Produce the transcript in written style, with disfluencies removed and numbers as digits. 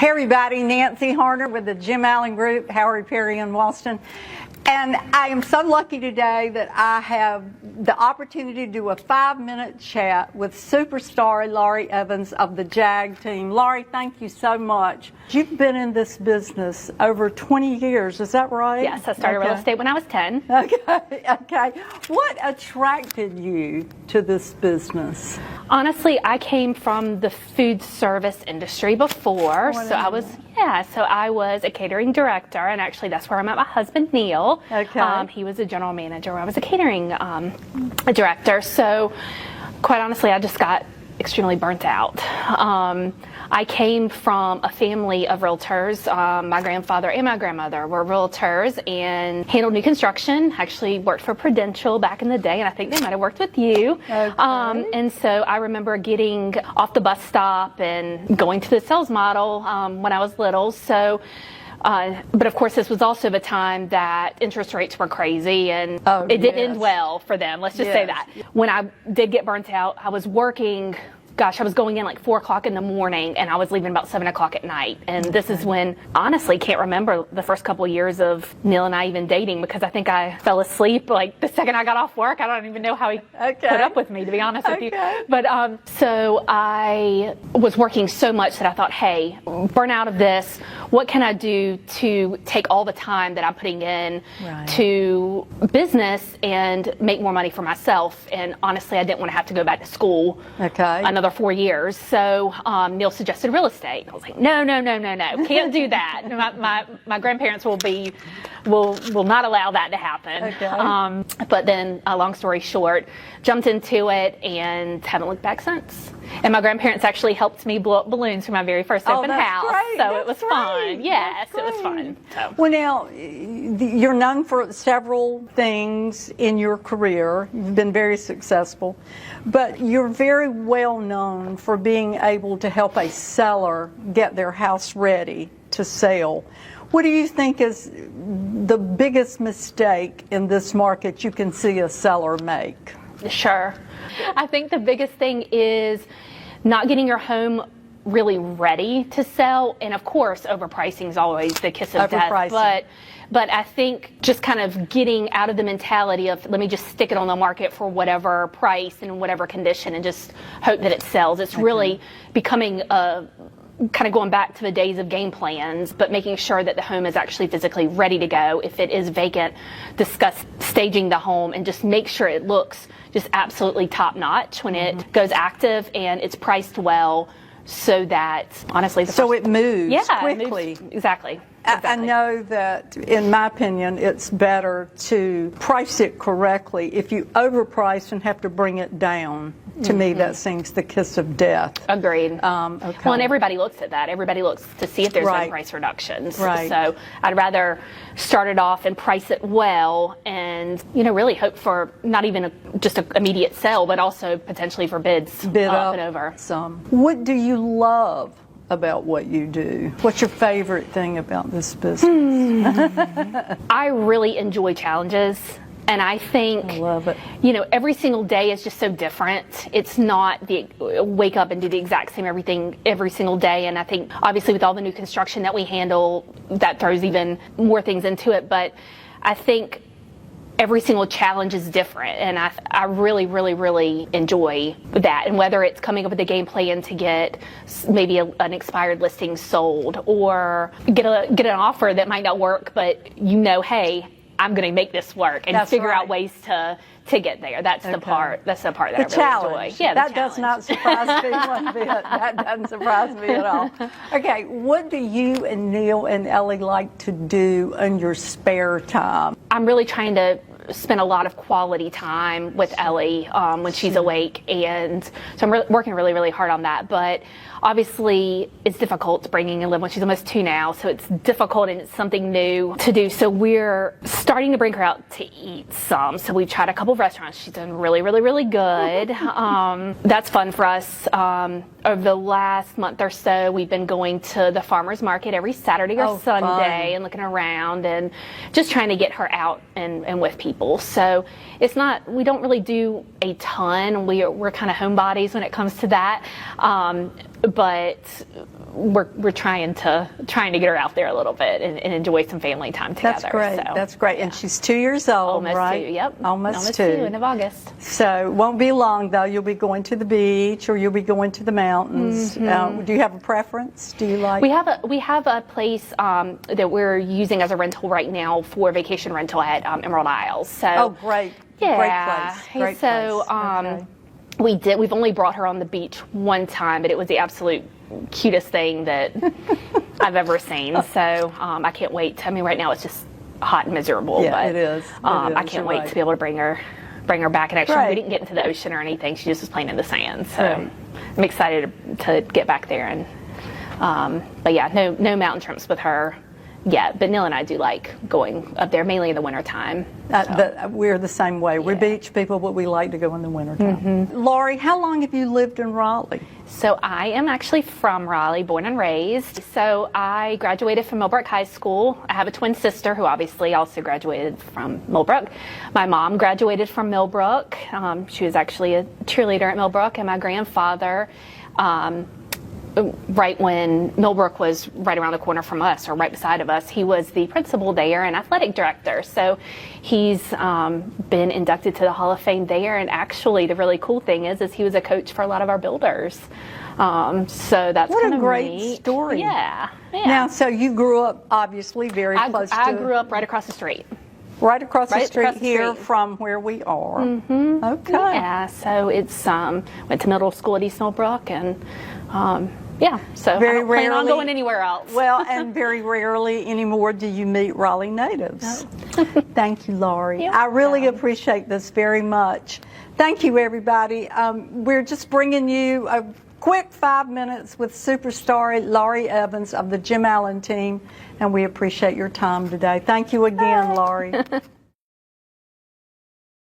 Hey everybody, Nancy Harner with the Jim Allen Group, Howard Perry in Walston. And I am so lucky today that I have the opportunity to do a 5-minute chat with superstar Laurie Evans of the JAG team. Laurie, thank you so much. You've been in this business over 20 years, is that right? Yes, I started real estate when I was 10. Okay. What attracted you to this business? Honestly, I came from the food service industry before, so I was a catering director, and actually that's where I met my husband, Neil. Okay. He was a general manager. I was a catering director, so quite honestly, I just got extremely burnt out. I came from a family of realtors. My grandfather and my grandmother were realtors and handled new construction. Actually worked for Prudential back in the day, and I think they might have worked with you. Okay. And so I remember getting off the bus stop and going to the sales model when I was little. So. But of course, this was also the time that interest rates were crazy, and it didn't end well for them. Let's just say that. When I did get burnt out, I was working. Gosh, I was going in like 4 o'clock in the morning, and I was leaving about 7 o'clock at night. And this is when, honestly, can't remember the first couple of years of Neil and I even dating, because I think I fell asleep like the second I got off work. I don't even know how he put up with me, to be honest with you. But so I was working so much that I thought, hey, burn out of this. What can I do to take all the time that I'm putting in to business and make more money for myself? And honestly, I didn't want to have to go back to school another 4 years. So Neil suggested real estate. I was like, no, can't do that. My grandparents will not allow that to happen. But then, long story short, jumped into it and haven't looked back since. And my grandparents actually helped me blow up balloons for my very first open house. So it was fun. Yes, it was fun. So. Well, now, you're known for several things in your career. You've been very successful. But you're very well known for being able to help a seller get their house ready to sell. What do you think is the biggest mistake in this market you can see a seller make? Sure. I think the biggest thing is not getting your home really ready to sell. And of course, overpricing is always the kiss of death. But I think just kind of getting out of the mentality of, let me just stick it on the market for whatever price and whatever condition and just hope that it sells. It's really becoming kind of going back to the days of game plans, but making sure that the home is actually physically ready to go. If it is vacant, discuss staging the home and just make sure it looks just absolutely top notch when it goes active and it's priced well, so that honestly it moves quickly. It moves, exactly. I know that, in my opinion, it's better to price it correctly. If you overprice and have to bring it down, to me, that seems the kiss of death. Agreed. Well, and everybody looks at that. Everybody looks to see if there's no price reductions. So I'd rather start it off and price it well and, really hope for not even just an immediate sale, but also potentially for bids up and over. What do you love about what you do? What's your favorite thing about this business? I really enjoy challenges. And I think, I love it. Every single day is just so different. It's not the wake up and do the exact same everything every single day. And I think obviously with all the new construction that we handle, that throws even more things into it. But I think every single challenge is different, and I really, really, really enjoy that. And whether it's coming up with a game plan to get maybe an expired listing sold, or get an offer that might not work, but hey, I'm going to make this work and figure out ways to get there. That's the part. That's the part that I really enjoy. Yeah, that does not surprise me one bit. That doesn't surprise me at all. Okay, what do you and Neil and Ellie like to do in your spare time? I'm really trying to spend a lot of quality time with Ellie when she's awake, and so I'm working really, really hard on that. But obviously, it's difficult bringing in Liv when she's almost 2 now, so it's difficult and it's something new to do. So we're starting to bring her out to eat some. So we've tried a couple of restaurants. She's done really, really, really good. That's fun for us. Over the last month or so, we've been going to the farmer's market every Saturday or Sunday and looking around and just trying to get her out and with people. So it's not, we don't really do a ton. We're kind of homebodies when it comes to that. But we're trying to get her out there a little bit and enjoy some family time together. That's great. So, That's great. yeah. And she's 2 years old, Almost right? 2, yep. Almost 2. End of August. So it won't be long, though. You'll be going to the beach or you'll be going to the mountains. Mm-hmm. Do you have a preference? Do you like? We have a place that we're using as a rental right now for vacation rental at Emerald Isles. So Oh, great. yeah. Great place. Great So place. Okay. we've only brought her on the beach one time, but it was the absolute cutest thing that I've ever seen. So I can't wait. I mean, right now it's just hot and miserable. Yeah, but, it is. I can't wait to be able to bring her back. And actually, Right. we didn't get into the ocean or anything. She just was playing in the sand. So Right. I'm excited to get back there. And but yeah, no mountain trips with her yet. But Neil and I do like going up there, mainly in the wintertime. We're the same way. We're beach people, but we like to go in the wintertime. Laurie, how long have you lived in Raleigh? So I am actually from Raleigh, born and raised. So I graduated from Millbrook High School. I have a twin sister who obviously also graduated from Millbrook. My mom graduated from Millbrook. She was actually a cheerleader at Millbrook, and my grandfather, right when Millbrook was right around the corner from us, or right beside of us, he was the principal there and athletic director. So he's been inducted to the Hall of Fame there. And actually, the really cool thing is he was a coach for a lot of our builders. So that's What kind a of great neat. story. Yeah. Now, so you grew up obviously very close to... I grew up right across the street. Right across the Right street across the here street. from where we are. Okay. Yeah. So it's went to middle school at East Millbrook, and yeah. So Very I don't plan on rarely- going anywhere else. Well, and very rarely anymore do you meet Raleigh natives. Thank you, Laurie. You're I really welcome. appreciate this very much. Thank you, everybody. We're just bringing you a quick 5 minutes with superstar Laurie Evans of the Jim Allen team, and we appreciate your time today. Thank you again, Laurie.